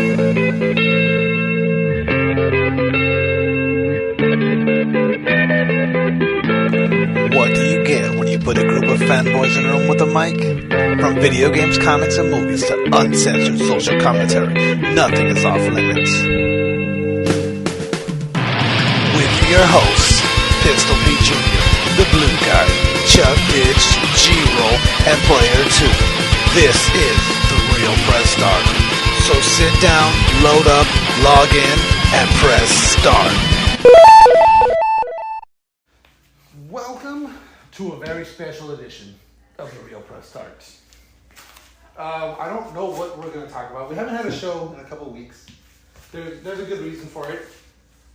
What do you get when you put a group of fanboys in a room with a mic? From video games, comics, and movies to uncensored social commentary, nothing is off limits. With your hosts, Pistol Pete Jr., The Blue Guy, Chuck Bitch, G-Roll, and Player 2. This is The Real Press Start. So sit down, load up, log in, and press start. Welcome to a very special edition of The Real Press Starts. I don't know what we're going to talk about. We haven't had a show in a couple of weeks. There's a good reason for it.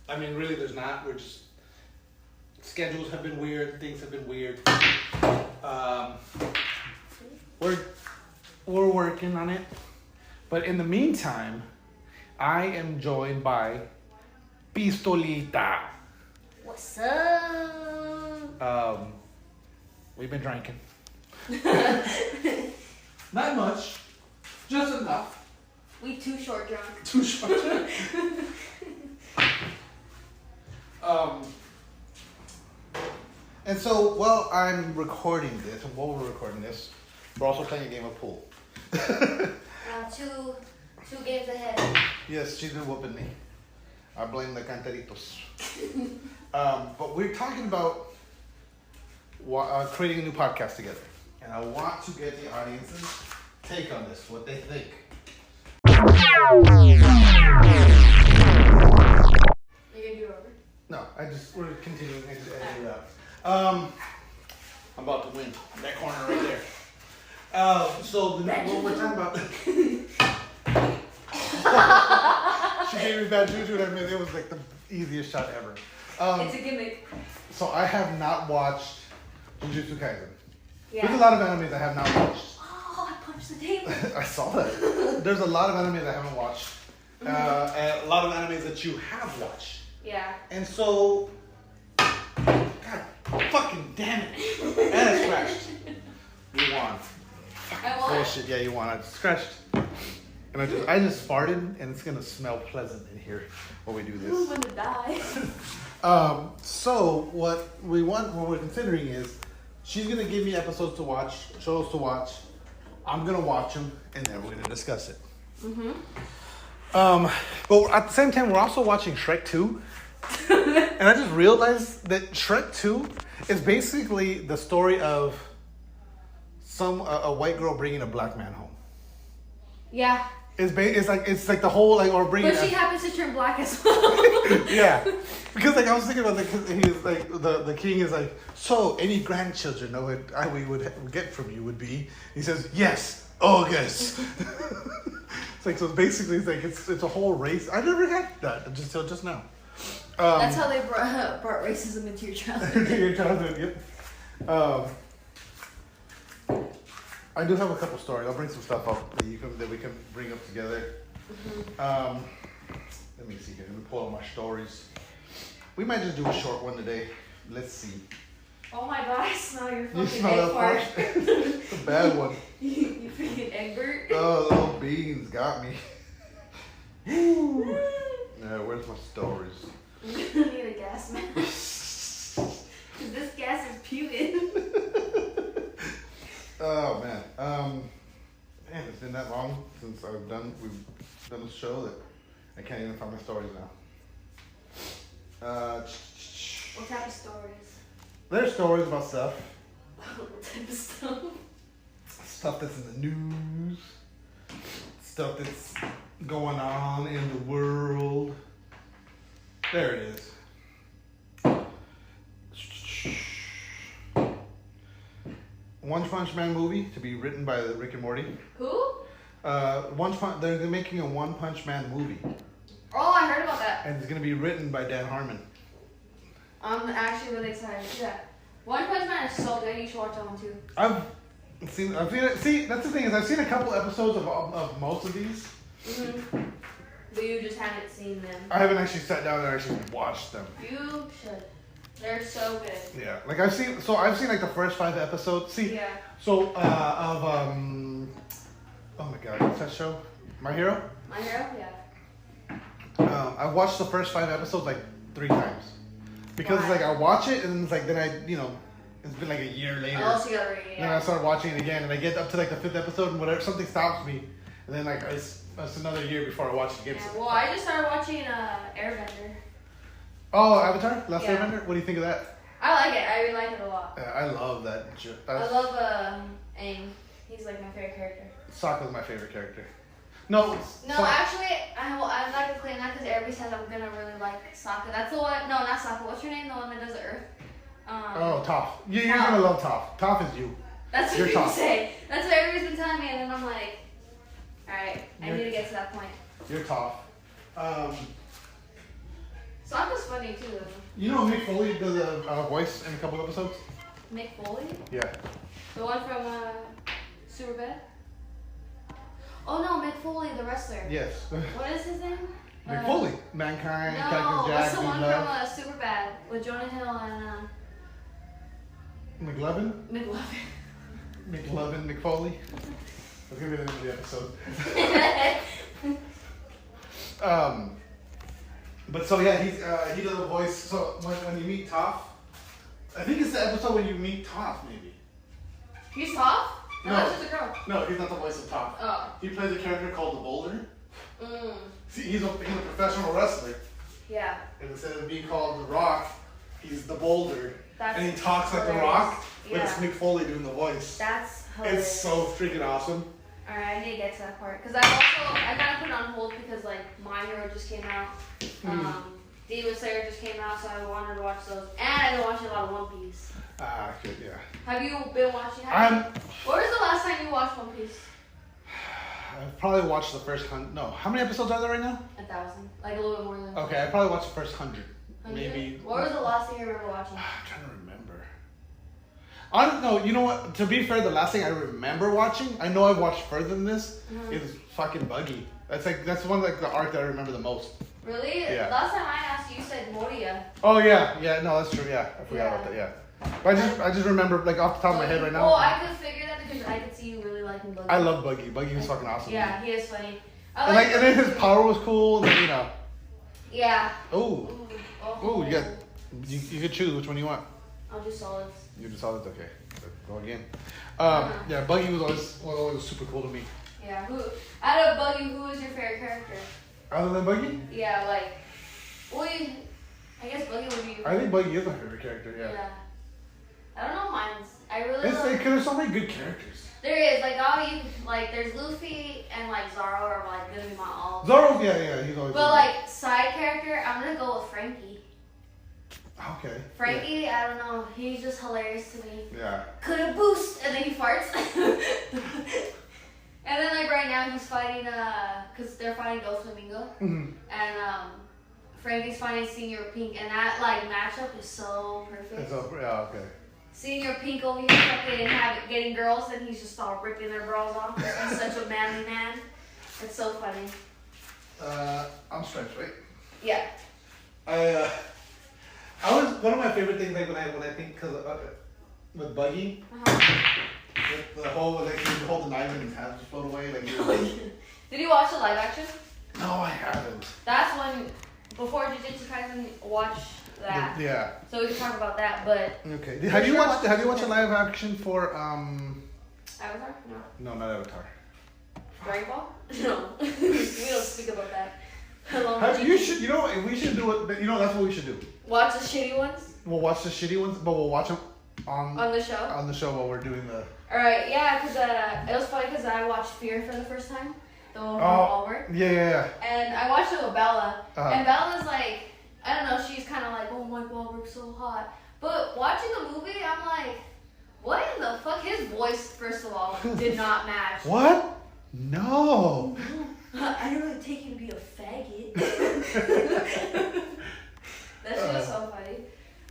I mean, really, there's not. We're just... Schedules have been weird. Things have been weird. We're working on it. But in the meantime, I am joined by Pistolita. What's up? We've been drinking. Not much, just enough. We too short drunk. Too short. And so while I'm recording this, and while we're recording this, we're also playing a game of pool. Two games ahead. Yes, she's been whooping me. I blame the canteritos. But we're talking about creating a new podcast together. And I want to get the audience's take on this, what they think. You're gonna do it over? No, we're continuing to edit it out. I'm about to win. That corner right there. So what we're talking about... She gave me bad juju, and I mean, it was like the easiest shot ever. It's a gimmick. So I have not watched Jujutsu Kaisen. Yeah. There's a lot of animes I have not watched. Oh, I punched the table. I saw that. There's a lot of animes I haven't watched. And a lot of animes that you have watched. Yeah. And so, God fucking damn it. And I scratched. You won. I won. Bullshit. Yeah, you won. I scratched. And I just farted, and it's gonna smell pleasant in here while we do this. Who's gonna die? So what we're considering is, she's gonna give me episodes to watch, shows to watch. I'm gonna watch them, and then we're gonna discuss it. But at the same time, we're also watching Shrek 2, and I just realized that Shrek 2 is basically the story of a white girl bringing a black man home. Yeah. It's like the whole or bringing. But she happens to turn black as well. Yeah, because I was thinking about he's like the king is like, so any grandchildren know what we would get from you would be. He says yes, August. So basically it's a whole race. I never got that until just now. That's how they brought racism into your childhood. Your childhood, yep. I do have a couple stories. I'll bring some stuff up that we can bring up together. Let me see here. Let me pull out my stories. We might just do a short one today. Let's see. Oh my god, I smell your fucking You smell egg that fart. It's a bad one. You freaking Egbert. Oh, little beans got me. Woo. Yeah, where's my stories? I'm gonna need a gas mask. Cause this gas is puking. Oh man, man, it's been that long since we've done a show that I can't even find my stories now. What type of stories? There's stories about stuff. What type of stuff? Stuff that's in the news. Stuff that's going on in the world. There it is. One Punch Man movie to be written by Rick and Morty. Who? They're making a One Punch Man movie. Oh, I heard about that. And it's going to be written by Dan Harmon. I'm actually really excited to see that. One Punch Man is so good. You should watch that one too. I've seen it. See, that's the thing is I've seen a couple episodes of most of these. But you just haven't seen them. I haven't actually sat down and actually watched them. You should. They're so good. Yeah, like I've seen like the first 5 episodes. See, Yeah. so oh my god, what's that show? My Hero? My Hero? Yeah. I watched the first 5 episodes like 3 times. Because it's like I watch it and then it's like then I, you know, it's been like a year later. Oh, so you gotta read it, Then I start watching it again and I get up to like the 5th episode and whatever, something stops me. And then like it's another year before I watch it again. Yeah, well, I just started watching Airbender. Oh, Avatar? Last Yeah. Airbender? What do you think of that? I like it. I really like it a lot. Yeah, I love that. I love Aang. He's like my favorite character. Sokka's my favorite character. No, Actually, I'm not gonna claim that because everybody says I'm gonna really like Sokka. That's the one. No, not Sokka. What's your name? The one that does the Earth. Toph. You're gonna love Toph. Toph is you. That's what You're people Toph. say. That's what everybody's been telling me, and then I'm like, all right, I need to get to that point. You're Toph. Sokka's funny too, though. You know Mick Foley does a voice in a couple episodes? Mick Foley, Yeah. the one from Superbad. Oh no, Mick Foley, the wrestler. Yes. What is his name? Mick Foley. Mankind, No, Cactus Jack, what's the one Love. from Superbad with Jonah Hill and McLovin? McLovin? McLovin, Mick Foley. That's gonna be the name of the episode. But so yeah, he does a voice. So when you meet Toph, I think it's the episode when you meet Toph, maybe. He's Toph? No, No. that's just a girl. No, he's not the voice of Toph. Oh. He plays a character called the Boulder. Mm. See, he's a professional wrestler, Yeah. and instead of being called the Rock, he's the Boulder, That's and he talks like the hilarious. Rock, but it's Yeah. Mick Foley doing the voice. That's hilarious. It's so freaking awesome. Alright, I need to get to that part. Because I gotta put it on hold because, like, My Hero just came out. Demon Slayer just came out, so I wanted to watch those. And I've been watching a lot of One Piece. Good, yeah. Have you been watching? What was the last time you watched One Piece? I've probably watched the first 100. No, how many episodes are there right now? 1,000. Like, a little bit more than Okay, I probably watched the first 100. 100? Maybe. What was the last thing you remember watching? I'm trying to remember. I don't know. You know what? To be fair, the last thing I remember watching, I know I've watched further than this, is fucking Buggy. That's one like the arc that I remember the most. Really? Yeah. Last time I asked you, you said Moria. Oh yeah, no, that's true. Yeah, I forgot about that. Yeah, but I just remember like off the top of my head right now. Well, I could figure that because I could see you really liking Buggy. I love Buggy. Buggy was fucking awesome. Yeah, he is funny. And then his power was cool. And then, you know. Yeah. Oh. You got. You could choose which one you want. I'll do solids. You do solids, okay. Go again. Yeah, Buggy was always super cool to me. Yeah. Out of Buggy, who is your favorite character? Other than Buggy? Yeah, like. Well, I guess Buggy would be. I think Buggy is my favorite character. Yeah. I don't know mine's. I really. Because there's so many good characters. There is like there's Luffy and like Zoro are like gonna be my all. Zoro, yeah, he's always. But like side character, I'm gonna go with Frankie. Okay. Frankie, yeah. I don't know, he's just hilarious to me. Yeah. Coulda boost, and then he farts. And then like right now he's fighting cause they're fighting Doflamingo, and Frankie's fighting Senior Pink, and that like matchup is so perfect. Yeah, okay. Senior Pink over here fucking getting girls, and he's just all ripping their bras off. He's such a manly man. It's so funny. I'm stretched, right? Yeah. I was one of my favorite things like when I think because with Buggy, the whole like you hold the knife and his hands just float away like. Did you watch the live action? No, I haven't. That's when before Jujutsu Kaisen, watch that. Yeah. So we can talk about that, but. Okay. Have you watched a live action for Avatar? No. No, not Avatar. Dragon Ball? No. We don't speak about that. You should. You know we should do it. You know that's what we should do. Watch the shitty ones. We'll watch the shitty ones, but we'll watch them on the show. On the show while we're doing the. All right, yeah, because it was funny because I watched Fear for the first time, the one with Wahlberg. Yeah. And I watched it with Bella, and Bella's like, I don't know, she's kind of like, oh, Mike Wahlberg's so hot. But watching the movie, I'm like, what in the fuck? His voice, first of all, did not match. What? No. I didn't really take you to be a faggot. That shit was so funny.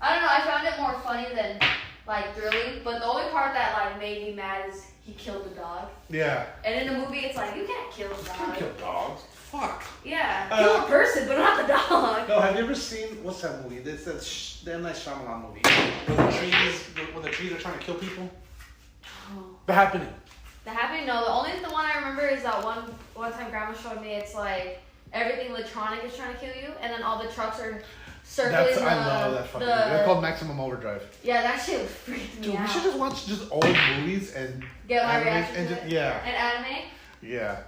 I don't know, I found it more funny than like thrilling, but the only part that like made me mad is he killed the dog. Yeah. And in the movie, it's like, you can't kill a dog. You can't kill dogs. Fuck. Yeah, kill a person, but not the dog. No, have you ever seen what's that movie? This is the M. Night Shyamalan movie. When the trees are trying to kill people. Oh. The Happening. The Happening? No, the one I remember is that one time Grandma showed me. It's like everything electronic is trying to kill you, and then all the trucks are circling. I love that fucking movie. That's called Maximum Overdrive. Yeah, that shit was freaking me Dude, out. we should just watch just old movies and get my anime reaction and to just, it. yeah. And anime. Yeah.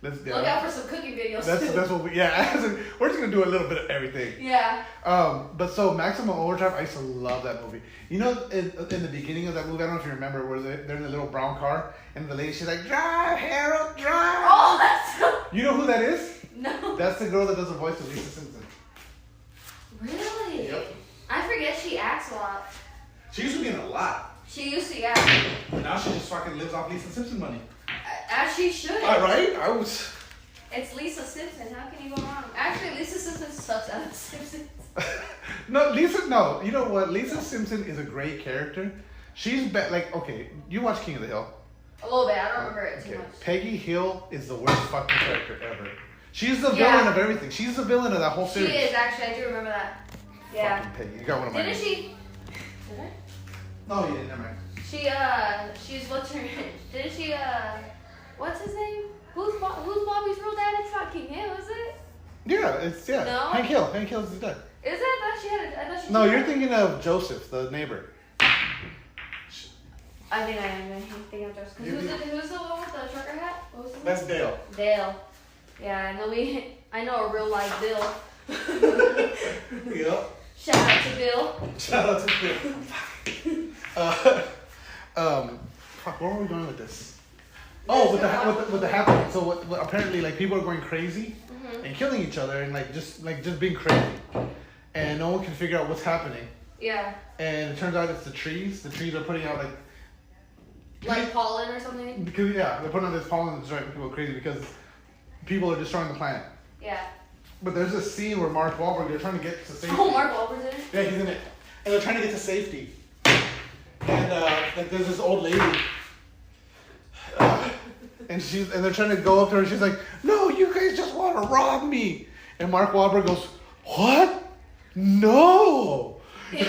Look out for some cooking videos. That's what we we're just gonna do a little bit of everything. Yeah. But so Maximum Overdrive, I used to love that movie. You know, in the beginning of that movie, I don't know if you remember, where they're in the little brown car and the lady, she's like, "Drive, Harold, drive." Oh, that's so... You know who that is? No. That's the girl that does the voice of Lisa Simpson. Really? Yep. I forget she acts a lot. She used to be in a lot. She used to, yeah. But now she just fucking lives off Lisa Simpson money. As she should. All right, I was. It's Lisa Simpson. How can you go wrong? Actually, Lisa Simpson sucks out of The Simpsons. No, you know what? Lisa Simpson is a great character. She's okay, you watch King of the Hill. A little bit. I don't remember it too Okay. much. Peggy Hill is the worst fucking character ever. She's the villain of everything. She's the villain of that whole series. She is, actually. I do remember that. Yeah. Fucking Peggy. You got one of my Didn't names. she? Did I? No, you didn't. Never mind. She's what's her name? Didn't she, what's his name? Who's Bobby's real dad? It's not King Hill, is it? Yeah, No? Hank Hill. Hank Hill's his dad. Is it? I thought she No, you're thinking of Joseph, the neighbor. I think I am thinking of Joseph. Who's the one with the trucker hat? What was his name? That's Dale. Dale. Yeah, I know a real life Bill. Yep. Shout out to Bill. Shout out to Bill. Fuck, where were we going with this? Oh, with the happening. So what apparently, like, people are going crazy and killing each other and just being crazy, and no one can figure out what's happening. Yeah. And it turns out it's the trees. The trees are putting out like pollen or something. Because they're putting out this pollen that's driving people crazy because people are destroying the planet. Yeah. But there's a scene where Mark Wahlberg, they're trying to get to safety. Oh, Mark Wahlberg's in it? Yeah, he's in it. And they're trying to get to safety. And there's this old lady. And they're trying to go up to her and she's like, "No, you guys just want to rob me." And Mark Wahlberg goes, "What? No." It's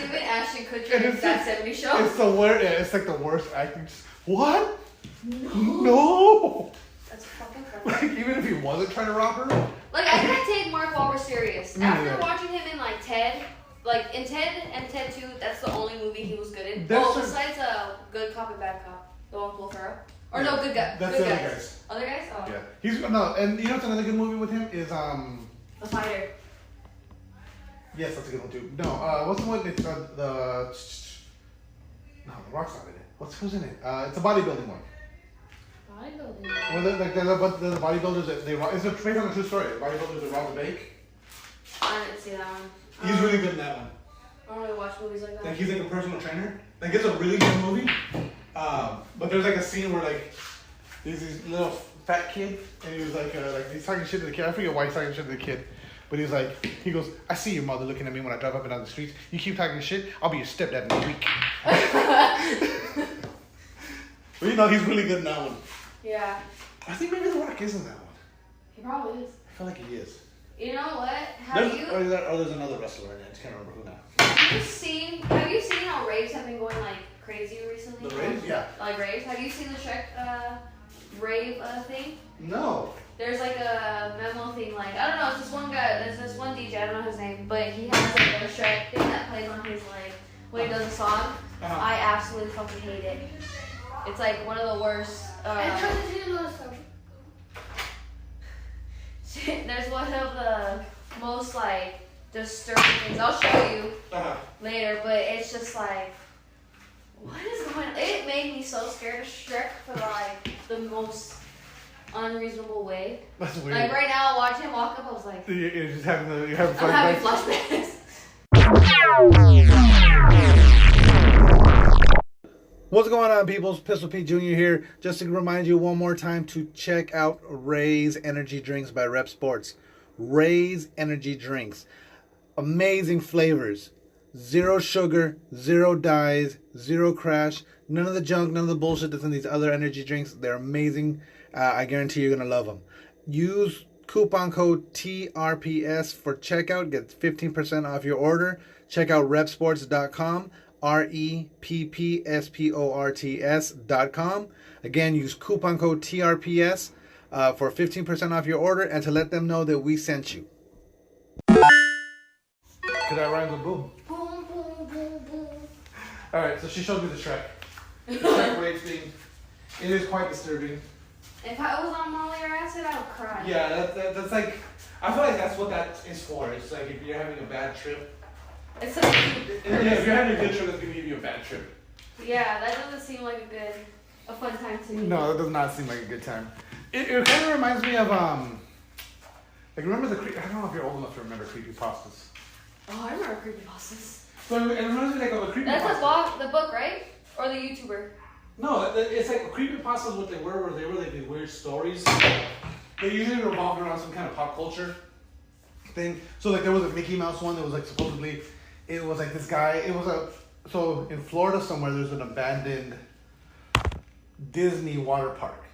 even Ashton Kutcher in that 70s show. It's the worst. Yeah, it's like the worst acting. Just, what? No. That's fucking funny. Like, even if he wasn't trying to rob her. Like, I can't take Mark Wahlberg serious. Me After neither. watching him in like Ted, like in Ted and Ted 2, that's the only movie he was good in. There's Besides Good Cop and Bad Cop, the one with Will Ferrell. Or no, Good Guy. That's Good the other Guys. guys. Other guys? Oh. Yeah. And you know what's another good movie with him is The Fighter. Yes, that's a good one too. No, what's the one? It's the Rock's not in it. Who's in it? It's a bodybuilding one. Bodybuilding. Well, the bodybuilders that they rob. It's based on a true story. The bodybuilders that rob the bank. I didn't see that one. He's really good in that one. I don't really watch movies like that. Like, he's like a personal trainer. Like, it's a really good movie. But there's like a scene where there's this little fat kid and he was like he's talking shit to the kid. I forget why he's talking shit to the kid. But he goes, "I see your mother looking at me when I drive up and down the streets. You keep talking shit, I'll be your stepdad in a week." But he's really good in that one. Yeah. I think maybe The Rock is in that one. He probably is. I feel like he is. You know what? There's another wrestler in it. I just can't remember who now. Have you seen how raves have been going like crazy recently? The raves? Yeah. Like raves? Have you seen the Shrek rave thing? No. There's like a memo thing, like, I don't know, it's this one guy, there's this one DJ, I don't know his name, but he has like a Shrek thing that plays on his, like, when he does a song. I absolutely fucking hate it. It's like one of the worst. There's one of the most like disturbing things. I'll show you later, but it's just like, what is going on? It made me so scared of Shrek for like the most unreasonable way. That's weird. Like right now, watching him walk up, I was like, You're just having flashbacks. I'm having flashbacks. What's going on, people? It's Pistol Pete Jr. here. Just to remind you one more time to check out Ray's Energy Drinks by Rep Sports. Ray's Energy Drinks. Amazing flavors. Zero sugar, zero dyes, zero crash. None of the junk, none of the bullshit that's in these other energy drinks. They're amazing. I guarantee you're going to love them. Use coupon code TRPS for checkout. Get 15% off your order. Check out repsports.com. REPPSPORTS.com. Again, use coupon code TRPS. for 15% off your order and to let them know that we sent you. Because that rhymes with boom. Boom, boom, boom, boom. Alright, so she showed me the Shrek. The Shrek rage thing. It is quite disturbing. If I was on Molly or acid, I would cry. Yeah, that's like, I feel like that's what that is for. It's like if you're having a bad trip. It's like, If you're having a good trip, that's going to give you a bad trip. yeah, that doesn't seem like a fun time to me. No, that does not seem like a good time. It kind of reminds me of, like, remember I don't know if you're old enough to remember creepypastas. Oh, I remember creepypastas. So it reminds me like of a creepypasta. That's the book, right? Or the YouTuber? No, it's like creepypastas. What they were they were like these weird stories. They usually revolved around some kind of pop culture thing. So like there was a Mickey Mouse one that was like supposedly, it was like this guy. So in Florida somewhere there's an abandoned Disney water park.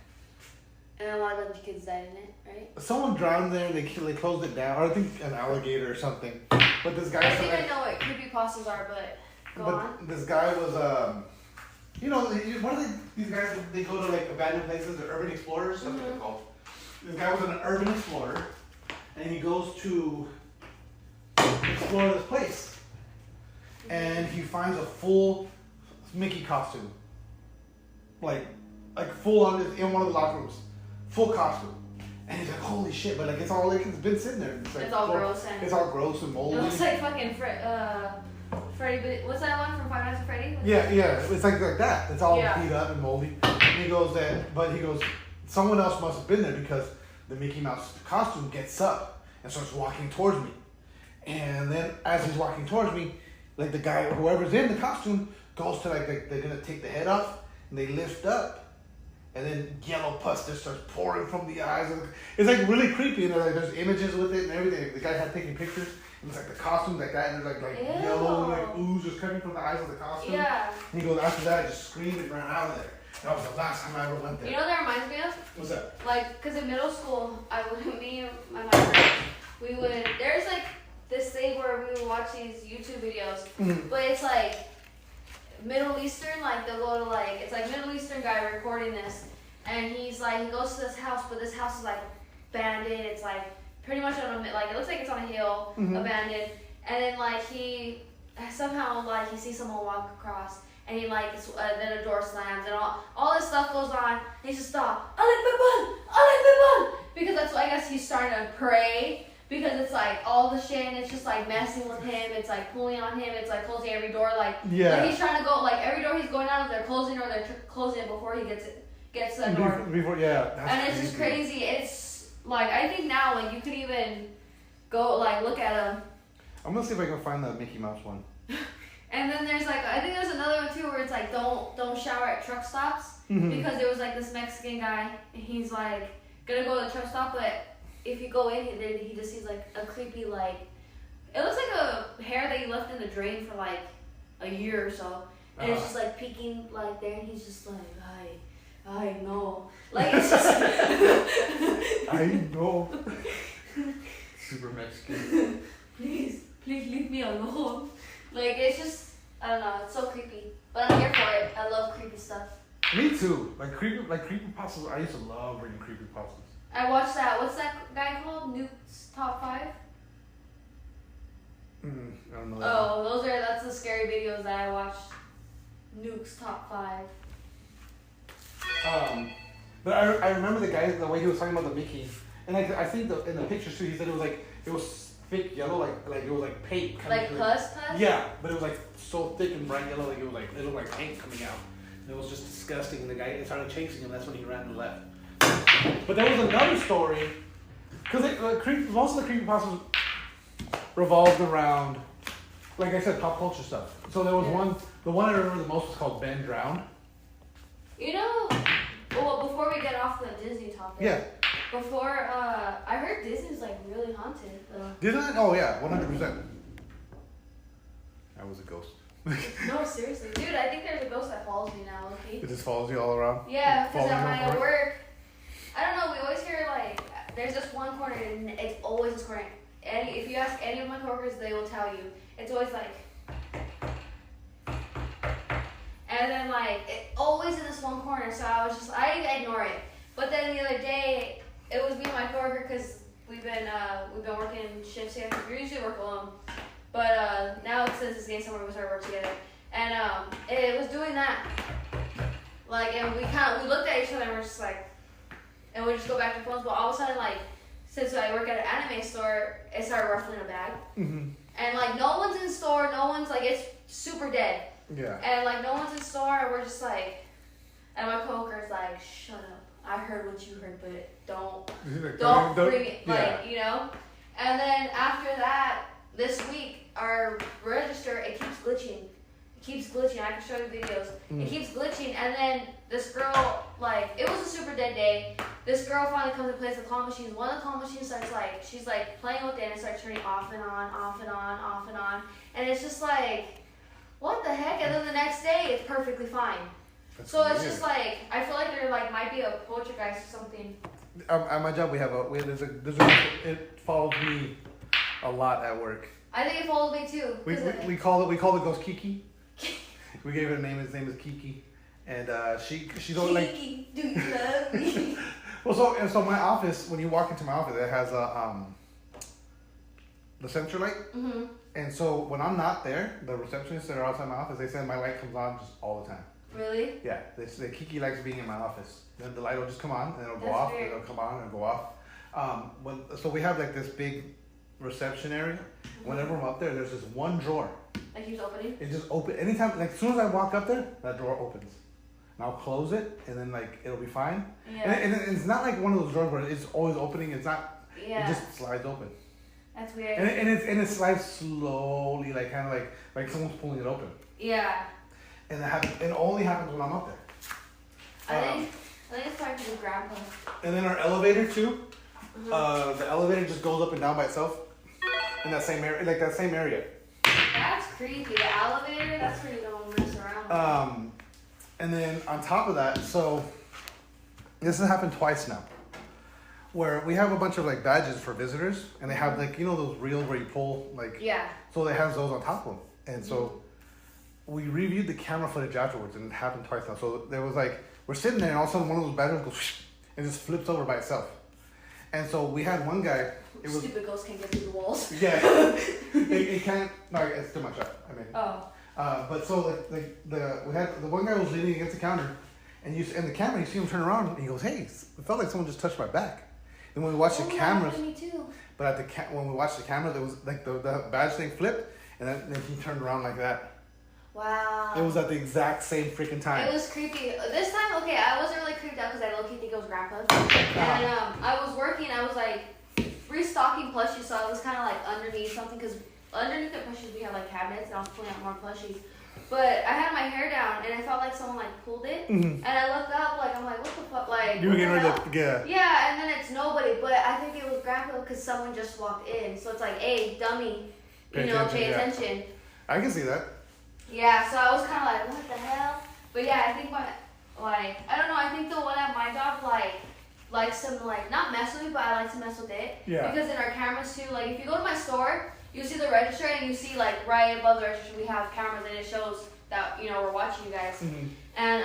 And a lot of kids died in it, right? Someone drowned there. They closed it down. Or I think an alligator or something. But this guy. I think I know what creepypastas are, but go on. This guy was you know, what are these guys? They go to like abandoned places. They're urban explorers. That's what they're called. This guy was an urban explorer, and he goes to explore this place, and he finds a full Mickey costume, like full on in one of the locker rooms, full costume, and he's like, holy shit! But like it's all like it's been sitting there. It's all gross and it's all gross and moldy. It looks like fucking Freddy. What's that one from Five Nights at Freddy? Yeah, it's like that. It's all Yeah. beat up and moldy. And he goes, someone else must have been there because the Mickey Mouse costume gets up and starts walking towards me. And then as he's walking towards me, like the guy, whoever's in the costume, goes to like they're gonna take the head off, and they lift up, and then yellow pus just starts pouring from the eyes. It's like really creepy, and there's images with it and everything. The guy had taken pictures. And it's like the costume's like that, and there's like yellow like ooze just coming from the eyes of the costume. Yeah. And he goes, after that, I just screamed and ran out of there. That was the last time I ever went there. You know what that reminds me of? What's that? Like, cause in middle school, me and my friends, there's like this thing where we would watch these YouTube videos, but it's like Middle Eastern, like they'll go to like, it's like Middle Eastern guy recording this, and he's like, he goes to this house, but this house is like abandoned, it's like pretty much on a, like, it looks like it's on a hill, abandoned, and then like he sees someone walk across, and he like, then a door slams, and all this stuff goes on, and he just stop, because that's what I guess he's starting to pray, because it's like all the shit, and it's just like messing with him, it's like pulling on him, it's like closing every door, like he's trying to go, like every door he's going out of, they're closing, or they're closing it before he gets to the door. Before, yeah. And it's just crazy. It's like, I think now, like, you could even go, like, look at them. I'm gonna see if I can find the Mickey Mouse one. And then there's like, I think there's another one too where it's like, don't shower at truck stops, because there was like this Mexican guy, and he's like gonna go to the truck stop, but if you go in, he just sees like a creepy, like, it looks like a hair that he left in the drain for like a year or so, and it's just like peeking like there, and he's just like, I know. Like, it's just... I know. Super Mexican. Please leave me alone. Like, it's just, I don't know, it's so creepy. But I'm here for it. I love creepy stuff. Me too. Like creepypastas, I used to love reading creepypastas. I watched that, what's that guy called? Nuke's Top 5? I don't know. That's the scary videos that I watched. Nuke's Top 5. But I remember the way he was talking about the Mickey, and like I think in the pictures too, he said it was thick yellow, like it was like paint coming Like through. pus? Yeah, but it was like so thick and bright yellow, like it looked like paint coming out. And it was just disgusting. And the guy started chasing him. That's when he ran and left. But there was another story, because most of the creepypastas revolved around, like I said, pop culture stuff. So there was one. The one I remember the most was called Ben Drowned. You know, well, before we get off the Disney topic. Yeah. Before, I heard Disney's like really haunted though. Disney? Oh yeah, 100%. I was a ghost. No, seriously. Dude, I think there's a ghost that follows me now, okay? It just follows you all around? Yeah, because Follows you when around I work, I don't know, we always hear like, there's this one corner and it's always this corner. If you ask any of my coworkers, they will tell you. It's always like, and then like, it always in this one corner, so I ignore it. But then the other day, because we've been working shifts together. We usually work alone, but now since it's getting somewhere, we started working together, and it was doing that. Like, and we looked at each other and we're just like, and we just go back to phones. But all of a sudden, like, since I work at an anime store, it started ruffling a bag, and like no one's in store, no one's like, it's super dead. Yeah. And like no one's in store, and we're just like, and my coworker's like, shut up. I heard what you heard, but don't bring it, like, you know? And then after that, this week, our register, it keeps glitching. I can show you videos. It keeps glitching, and then this girl, like, it was a super dead day. This girl finally comes and plays the claw machines. One of the claw machines starts, like, she's, like, playing with it, and it starts turning off and on, off and on, off and on. And it's just like, what the heck? And then the next day, it's perfectly fine. That's so weird. It's just like, I feel like there like might be a poltergeist or something. At my job, it follows me a lot at work. I think it follows me too. We call the ghost Kiki. We gave her a name. His name is Kiki, and she's always like, Kiki, do you love me? Well, so my office, when you walk into my office, it has the sensor light. And so when I'm not there, the receptionists that are outside my office, they say my light comes on just all the time. Really? Yeah, they Kiki likes being in my office. Then the light will just come on, and it'll go off, and it'll come on and go off. So we have like this big reception area. Whenever I'm up there, there's this one drawer. That keeps opening? It just opens. Anytime, like as soon as I walk up there, that drawer opens. And I'll close it, and then like it'll be fine. Yeah. And it's not like one of those drawers where it's always opening. It's not. Yeah. It just slides open. That's weird. And it slides slowly, like kind of like someone's pulling it open. Yeah. And it only happens when I'm up there. I think it's probably to grandpa. And then our elevator too. The elevator just goes up and down by itself in that same area, That's creepy. The elevator, that's where you don't mess around. And then on top of that, so this has happened twice now, where we have a bunch of like badges for visitors, and they have like, you know, those reels where you pull like. Yeah. So they have those on top of them, and so. We reviewed the camera footage afterwards, and it happened twice now. So there was like, we're sitting there, and all of a sudden one of those batteries goes and just flips over by itself. And so we had one guy. Stupid ghost can't get through the walls. Yeah, it can't. No, it's too much up. I mean. Oh. But so we had the one guy was leaning against the counter, and the camera, you see him turn around, and he goes, "Hey, it felt like someone just touched my back." Then when we watched the cameras, me too. But when we watched the camera, there was like the badge thing flipped, and then he turned around like that. Wow. It was at the exact same freaking time. It was creepy. This time, okay, I wasn't really creeped out because I low-key think it was grandpa. And I was working, I was like restocking plushies, so I was kind of like underneath something, because underneath the plushies we have like cabinets, and I was pulling out more plushies. But I had my hair down, and I felt like someone like pulled it, and I looked up, like I'm like, what the fuck, like. You were getting ready to get. Yeah, and then it's nobody, but I think it was grandpa because someone just walked in, so it's like, hey, dummy, pay attention. I can see that. Yeah, so I was kind of like, what the hell? But yeah, I think I don't know, I think the one at my job, likes to, not mess with me, but I like to mess with it. Yeah. Because in our cameras too, like, if you go to my store, you see the register, and you see, like, right above the register, we have cameras, and it shows that, you know, we're watching you guys. And,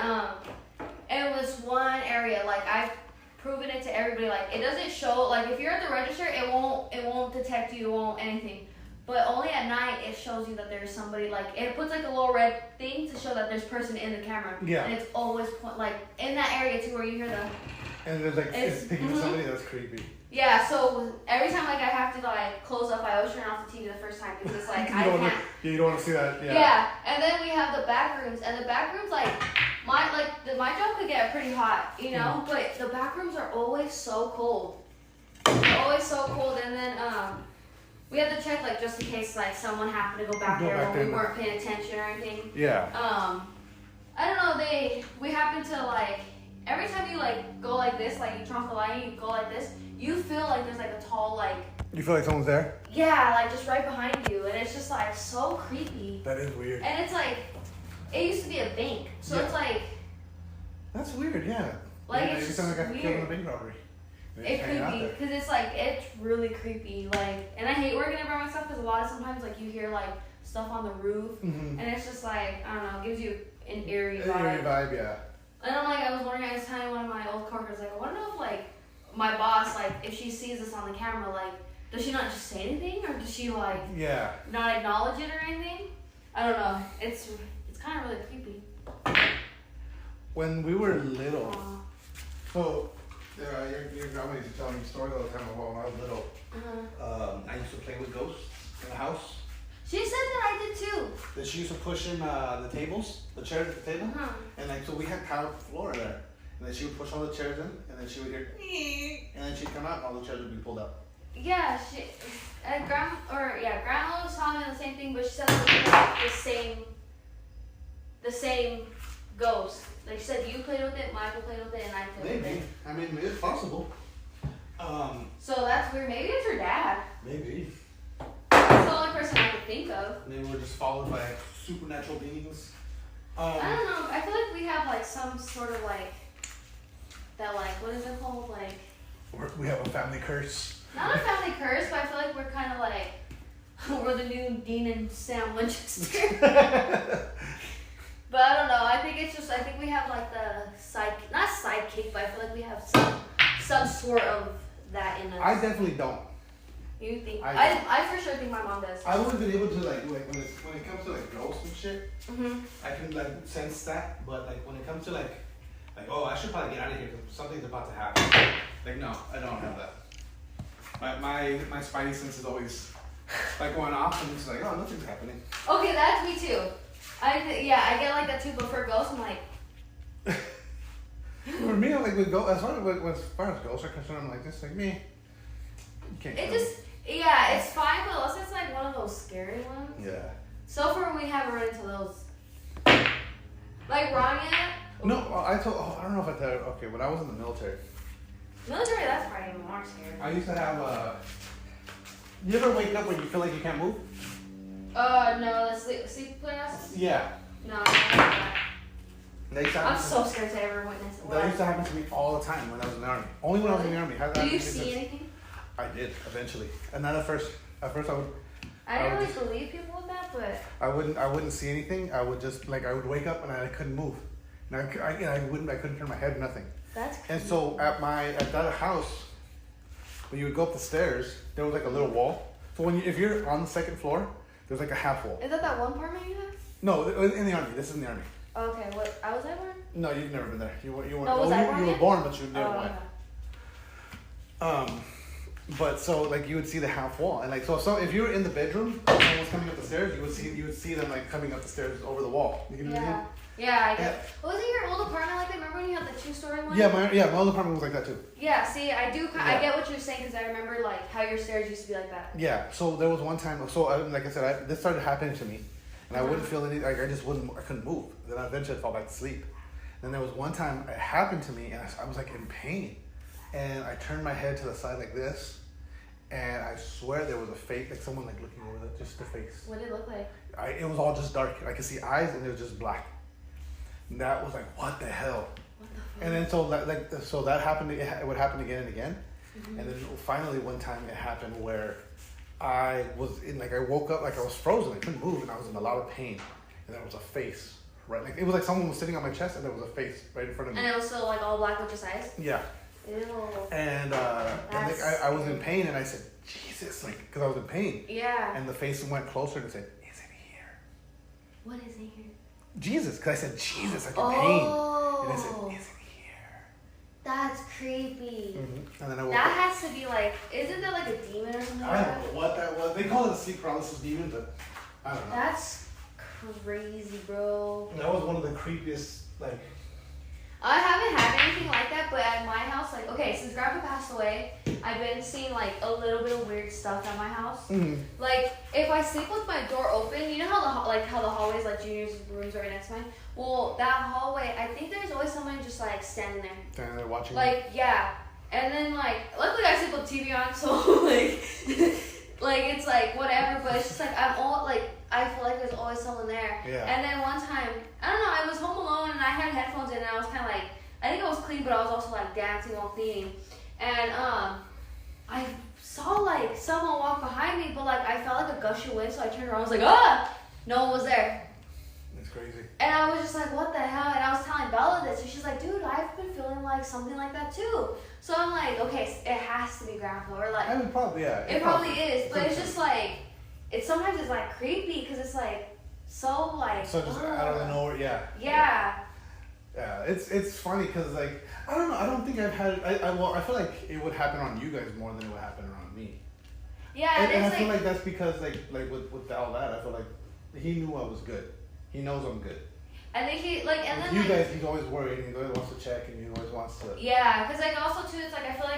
it was one area, like, I've proven it to everybody, like, it doesn't show, like, if you're at the register, it won't detect you, it won't anything. But only at night, it shows you that there's somebody, like, it puts, like, a little red thing to show that there's person in the camera. Yeah. And it's always, in that area, too, where you hear the... And there's, like, it's picking somebody that's creepy. Yeah, so every time, like, I have to, like, close up, I always turn off the TV the first time, because it's, like, I can't... You don't want to see that, yeah. Yeah, and then we have the back rooms, and the back rooms, like, my job could get pretty hot, you know? But the back rooms are always so cold. They're always so cold, and then, we had to check, like, just in case, like, someone happened to go back there when we weren't paying attention or anything. Yeah. I don't know, we happened to, like, every time you, like, go like this, like, you turn off the light, you go like this, you feel like there's, like, a tall, like... You feel like someone's there? Yeah, like, just right behind you, and it's just, like, so creepy. That is weird. And it's, like, it used to be a bank, so it's, like... That's weird, yeah. Like, it's just weird. Like I got killed in a bank robbery. It could be, because it's like, it's really creepy, like, and I hate working there by myself, because sometimes, like, you hear, like, stuff on the roof, and it's just, like, I don't know, it gives you an eerie vibe. Eerie vibe, yeah. And I'm like, I was wondering, I was telling one of my old coworkers, like, I want to know if, like, my boss, like, if she sees this on the camera, like, does she not just say anything, or does she like not acknowledge it or anything? I don't know. It's kind of really creepy. When we were little, so your grandma used to tell me stories all the time about when I was little. I used to play with ghosts in the house. She said that I did too. That she used to push in the tables, the chairs at the table, and like so we had tile floor there, and then she would push all the chairs in, and then she would hear, and then she'd come out, and all the chairs would be pulled up. Yeah, grandma was telling me the same thing, but she said it was like the same ghost. Like she said, you played with it, Michael played with it, and I played with it. I mean, it's possible. So that's weird. Maybe it's her dad. Maybe. That's the only person I could think of. Maybe we're just followed by supernatural beings. I don't know. I feel like we have like some sort of like that, like, what is it called? Like, we have a family curse. Not a family curse, but I feel like we're kind of like we're the new Dean and Sam Winchester. But I don't know. I think we have like the not sidekick, but I feel like we have some sort of that in us. I definitely don't. You think? I for sure think my mom does. I've always been able to like when it comes to like ghosts and shit, I can like sense that. But like when it comes to like oh, I should probably get out of here because something's about to happen. Like no, I don't have that. My spidey sense is always like going off, and it's like, oh, nothing's happening. Okay, that's me too. I get like that too, but for ghosts, I'm like. For me, I'm like with ghosts, as far as ghosts are concerned, I'm like this, like me. You can't. It's fine, but unless it's like one of those scary ones. Yeah. So far, we haven't run into those. Like Ryan. No, I don't know if I told you. Okay, when I was in the military. Military, that's probably even more scary. I used to have you ever wake up when you feel like you can't move? No, the sleep paralysis? Yeah. No, I don't have that. I'm so scared to ever witness it. That used to happen to me all the time when I was in the army. Only when I was in the army. Did you see anything? I did, eventually. And not at first. At first I would... I didn't really believe people with that, but... I wouldn't see anything. I would just, I would wake up and I couldn't move. And I couldn't turn my head, nothing. That's crazy. And so at that house, when you would go up the stairs, there was like a little wall. So if you're on the second floor, there's like a half wall. Is that one apartment you have? No, in the army. This is in the army. Okay, what? I was I born? No, you've never been there. You weren't. No, was I born you were yet? born, but you never went. Okay. But so like you would see the half wall, and like so if you were in the bedroom, and someone was coming up the stairs, you would see them like coming up the stairs over the wall. You know what I mean? Yeah, I get. Wasn't your old apartment like that? Remember when you had the 2-story one? Yeah, my old apartment was like that too. Yeah, see, I do. I get what you're saying because I remember like how your stairs used to be like that. Yeah, so there was one time. So like I said, this started happening to me, and I wouldn't feel any. Like I couldn't move. Then eventually I fell back to sleep. Then there was one time it happened to me, and I was like in pain, and I turned my head to the side like this, and I swear there was a face, like someone like looking over just the face. What did it look like? It was all just dark. I could see eyes, and it was just black. And that was like, what the hell? What the fuck? And then so that happened. It would happen again and again, and then finally one time it happened where I was in I woke up like I was frozen. I couldn't move, and I was in a lot of pain. And there was a face right, like it was like someone was sitting on my chest, and there was a face right in front of me. And it was still like all black with just eyes. Yeah. Ew. And I was in pain, and I said, Jesus, because I was in pain. Yeah. And the face went closer and said, "Is it here?" What is it here? Jesus, because I said Jesus, like in pain. And I said, Oh. "Is it here?" That's creepy. Mm-hmm. And then I woke That up. has to be like, isn't there like a demon or something I like don't that? know what that was. They call it a sleep paralysis demon, but I don't know. That's crazy, bro. That was one of the creepiest, I haven't had anything like that, but at my house, okay, since Grandpa passed away, I've been seeing a little bit of weird stuff at my house. Mm-hmm. Like if I sleep with my door open, you know how the hallways, Junior's room's right next to mine. Well, that hallway, I think there's always someone just standing there. Standing there watching. Yeah, and then luckily I sleep with TV on, so it's whatever. But it's just I'm all I feel like there's always someone there. Yeah. And then one time, I don't know, I was home alone and I had headphones in and I was kind of I think I was clean, but I was also dancing while cleaning. And I saw someone walk behind me, but I felt a gush of wind, so I turned around. I was like, ah! No one was there. crazy. And I was just like, what the hell? And I was telling Bella this, and she's like, dude, I've been feeling like something like that too. So I'm like, okay, it has to be Grandpa, or like. I mean, probably, yeah. It probably is, but it's just like, sometimes it's like creepy because it's like so like. So just out of nowhere, yeah. Yeah. Yeah, it's funny because like I don't know. I don't think I've had. I feel like it would happen on you guys more than it would happen around me. Yeah, and I feel like that's because like with all that, I feel like he knew I was good. He knows I'm good. I think he like and with then you guys, he's always worried and he always wants to check and he always wants to. Yeah, because like also too, it's like I feel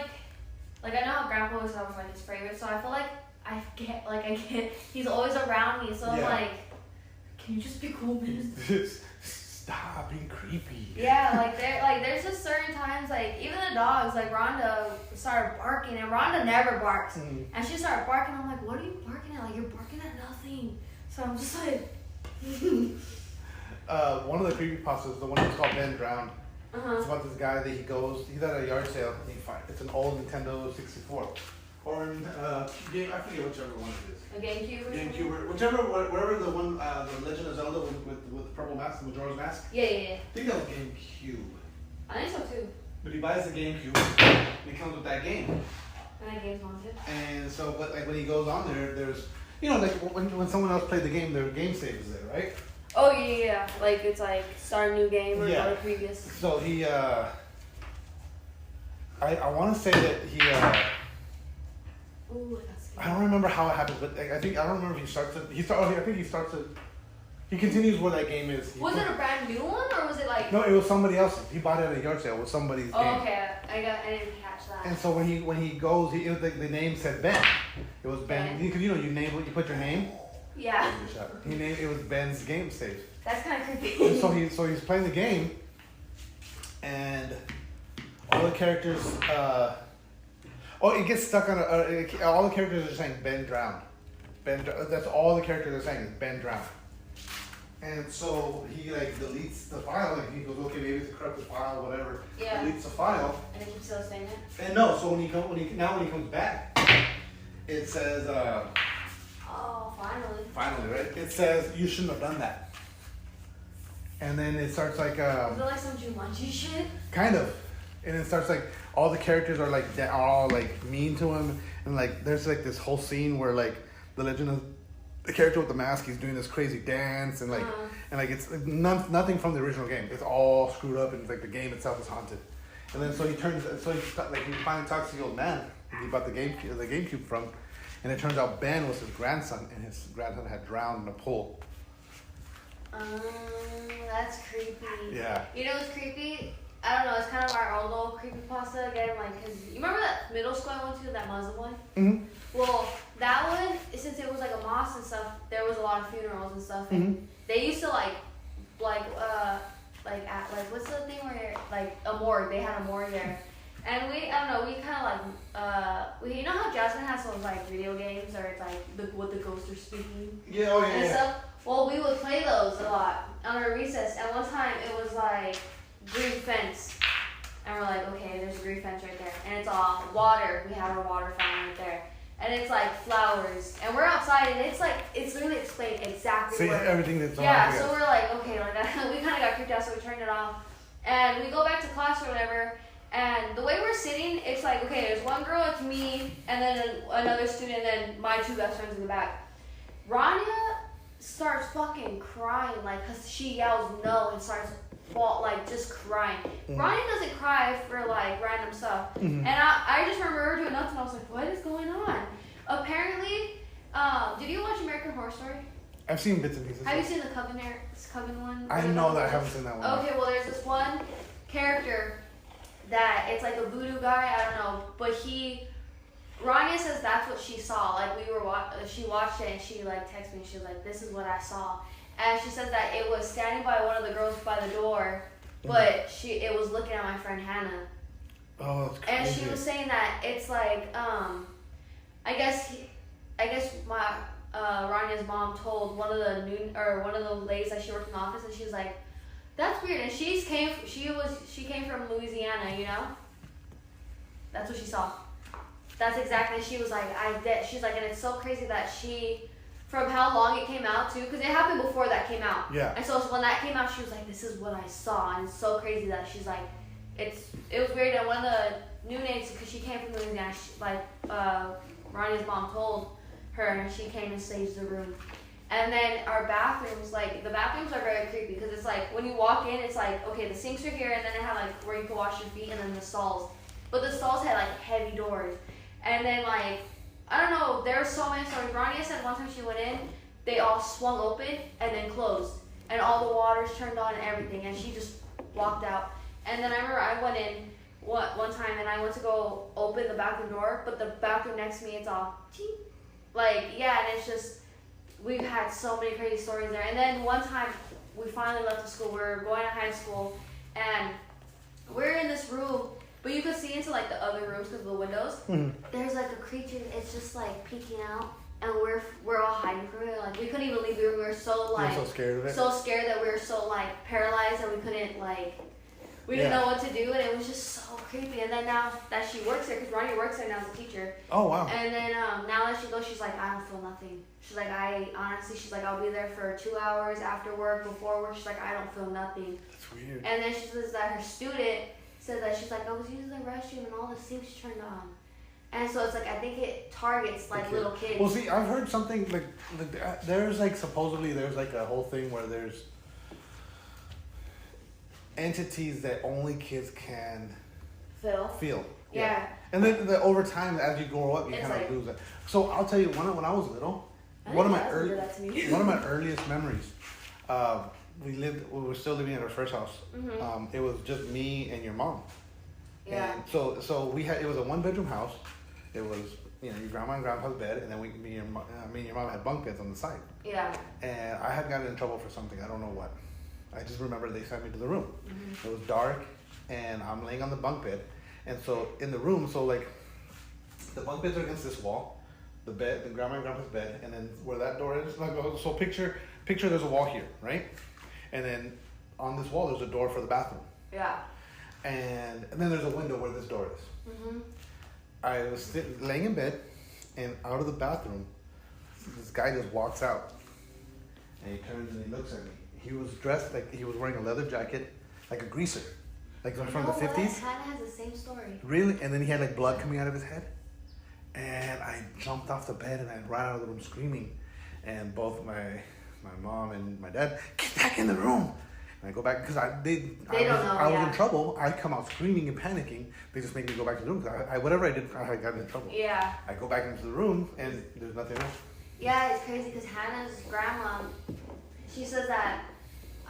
like I know how Grandpa was always like his favorite, so I feel like I get he's always around me, so I'm like, can you just be cool, man? Stop being creepy. Yeah, there's just certain times like even the dogs like Rhonda started barking and Rhonda never barks and she started barking. I'm like, what are you barking at? Like you're barking at nothing. So I'm just like. One of the creepypastas, the one that's called Ben Drowned. It's about this guy that he's at a yard sale and it's an old Nintendo 64. Or game, I forget whichever one it is. A GameCube or GameCube, wherever the one, the Legend of Zelda with the purple mask, the Majora's Mask. Yeah. I think that was GameCube. I think so too. But he buys the GameCube and it comes with that game. And that game's on too. And so, but like when he goes on there's, you know, like when someone else played the game, their game save is there, right? Oh yeah. Like it's like start a new game or go to previous. So he, I want to say that he, Ooh, that's good. I don't remember how it happens, but I don't remember if he continues where that game is. Was it a brand new one or was it like? No, it was somebody else's. He bought it at a yard sale with somebody's game. Okay, I didn't catch that. And so when he goes, it was like the name said Ben. It was Ben because you put your name. Yeah. It was Ben's game save. That's kind of creepy. And so he's playing the game, and all the characters. It gets stuck on all the characters are saying Ben drowned. That's all the characters are saying is Ben drowned. And so he like deletes the file. Like he goes, okay, maybe it's a corrupted file, whatever. Yeah. Deletes the file. And it keeps still saying it. And no, so when he comes back, it says. Oh, finally. Finally, right? It says you shouldn't have done that. And then it starts like. Is it like some Jumanji shit? Kind of. And it starts like all the characters are like all like mean to him, and like there's like this whole scene where like the Legend of the character with the mask, he's doing this crazy dance and like it's nothing from the original game. It's all screwed up and like the game itself is haunted. And then he finally talks to the old man he bought the GameCube from, and it turns out Ben was his grandson, and his grandson had drowned in a pool. That's creepy. Yeah. You know what's creepy? I don't know, it's kind of our old creepypasta again, like, cause you remember that middle school I went to, that Muslim one? Mm-hmm. Well, that one, since it was like a mosque and stuff, there was a lot of funerals and stuff, and they used to what's the thing where, like, a morgue, they had a morgue there, and we kind of like, you know how Jasmine has those, like, video games, or it's like, what the ghosts are speaking? Yeah, oh yeah, and stuff? Well, we would play those a lot on our recess, and one time it was like, green fence, and we're like, okay, there's a green fence right there, and it's all water. We have our water fountain right there, and it's like flowers, and we're outside, and it's literally explained exactly everything that's so we're like, okay, like we kind of got creeped out, so we turned it off, and we go back to class or whatever, and the way we're sitting, it's like, okay, there's one girl, it's me, and then another student, and then my two best friends in the back. Rania starts fucking crying, like, cause she yells no and starts just crying. Ronnie doesn't cry for like random stuff, and I just remember her doing nothing. I was like, what is going on? Apparently, did you watch American Horror Story? I've seen bits and pieces. Have you seen the Coven one? I know that I haven't seen that one. Okay, well, there's this one character that it's like a voodoo guy. I don't know, but Rania says that's what she saw. Like she watched it and she like texted me. She was like, "This is what I saw." And she said that it was standing by one of the girls by the door, but it was looking at my friend Hannah. Oh, that's crazy. And she was saying that it's like, I guess my Rania's mom told one of the ladies that she worked in the office, and she was like, "That's weird." And she came from Louisiana, you know. That's what she saw. That's exactly. She was like, she's like, and it's so crazy that she from how long it came out too, because it happened before that came out. Yeah. And so when that came out, she was like, "This is what I saw," and it's so crazy that she's like, it was weird. And one of the new names, because she came from Louisiana, Ronnie's mom told her, and she came and staged the room. And then our bathrooms, like, the bathrooms are very creepy because it's like, when you walk in, it's like, okay, the sinks are here, and then it had, like, where you can wash your feet, and then the stalls. But the stalls had, like, heavy doors. And then, like, I don't know, there were so many stories. Ronnie said one time she went in, they all swung open and then closed. And all the waters turned on and everything, and she just walked out. And then I remember I went in one time, and I went to go open the bathroom door, but the bathroom next to me, it's all, ching. Like, yeah, and it's just, we've had so many crazy stories there. And then one time, we finally left the school. We were going to high school, and we're in this room, but you could see into, like, the other rooms because of the windows. Mm-hmm. There's, like, a creature, it's just, like, peeking out, and we're all hiding from it. Like, we couldn't even leave the room. We were so, like... You were so scared of it? So scared that we were so, like, paralyzed that we couldn't, like... We didn't know what to do, and it was just so creepy. And then now that she works there, because Ronnie works there now as a teacher. Oh, wow. And then now that she goes, she's like, I don't feel nothing. She's like, she's like, I'll be there for 2 hours after work, before work. She's like, I don't feel nothing. That's weird. And then she says that her student said that she's like, I was using the restroom and all the sinks turned on. And so it's like, I think it targets, like, little kids. Well, see, I've heard something, like there's, like, supposedly there's, like, a whole thing where there's entities that only kids can feel. Yeah. And then over time, as you grow up, you kind of lose that. So I'll tell you, when I was little, one of my earliest memories, we were still living at our first house. Mm-hmm. It was just me and your mom. Yeah. And so it was a 1-bedroom house. It was, your grandma and grandpa's bed, and then me and your mom had bunk beds on the side. Yeah. And I had gotten in trouble for something. I don't know what. I just remember they sent me to the room. Mm-hmm. It was dark, and I'm laying on the bunk bed. And so in the room, like, the bunk beds are against this wall, the bed, the grandma and grandpa's bed, and then where that door is, like, so picture there's a wall here, right? And then on this wall, there's a door for the bathroom. Yeah. And then there's a window where this door is. Mm-hmm. I was laying in bed, and out of the bathroom, this guy just walks out, and he turns and he looks at me. He was dressed like he was wearing a leather jacket, like a greaser, like from the 50s. Hannah has the same story. Really? And then he had, like, blood coming out of his head. And I jumped off the bed and I ran out of the room screaming. And both my mom and my dad, get back in the room. And I go back because I was in trouble. I come out screaming and panicking. They just make me go back to the room. Whatever I did, I got in trouble. Yeah. I go back into the room and there's nothing else. Yeah, it's crazy because Hannah's grandma, she says that,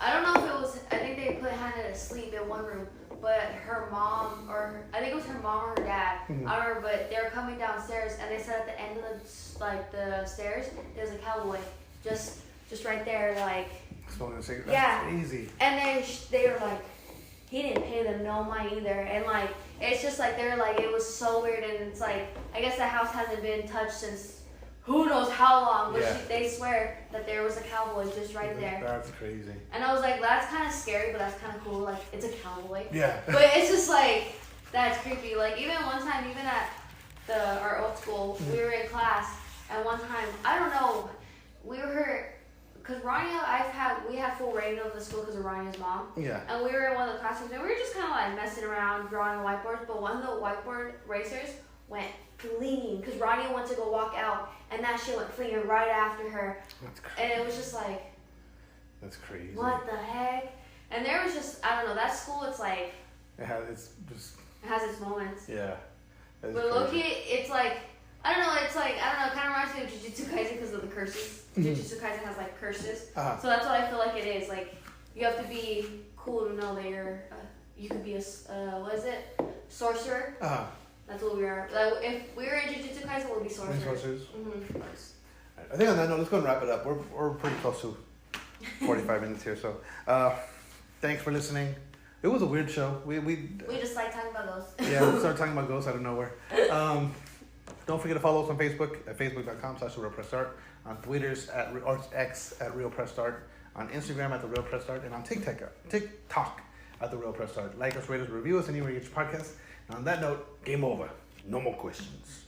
I don't know if it was, I think they put Hannah to sleep in one room, but her mom, I think it was her mom or her dad, mm-hmm. I don't remember, but they were coming downstairs, and they said at the end of the stairs, there's a cowboy, just right there, like, smoking a cigarette. That's crazy. And they were like, he didn't pay them no mind either, and, like, it's just like, they're like, it was so weird, and it's like, I guess the house hasn't been touched since who knows how long, but they swear that there was a cowboy just right there. That's crazy. And I was like, that's kind of scary, but that's kind of cool. Like, it's a cowboy. Yeah. But it's just like, that's creepy. Like, even one time, even at our old school, we were in class, and one time, I don't know, we were, because we have full rating of the school because of Rania's mom. Yeah. And we were in one of the classrooms, and we were just kind of like messing around, drawing whiteboards, but one of the whiteboard erasers went fleeing because Rania went to go walk out, and that shit went fleeing right after her. That's crazy. And it was just like, that's crazy. What the heck? And there was just, I don't know, that school, it's like, it has its moments. Yeah. But low-key, it's like, I don't know, it kind of reminds me of Jujutsu Kaisen because of the curses. Mm-hmm. Jujutsu Kaisen has, like, curses. Uh-huh. So that's what I feel like it is. Like, you have to be cool to know that you could be a, sorcerer. Uh-huh. That's what we are. Like, if we were in Jujutsu Kaisen, we'll be sorcerers. Mm-hmm. Nice. I think on that note, let's go and wrap it up. We're pretty close to 45 minutes here, so thanks for listening. It was a weird show. We just like talking about ghosts. Yeah, we started talking about ghosts out of nowhere. Don't forget to follow us on Facebook at facebook.com/RealPressStart, on Twitter's or X at RealPressStart, on Instagram at The Real Press Start, and on TikTok at The Real Press Start. Like us, rate us, review us anywhere you get your podcast. And on that note, game over. No more questions.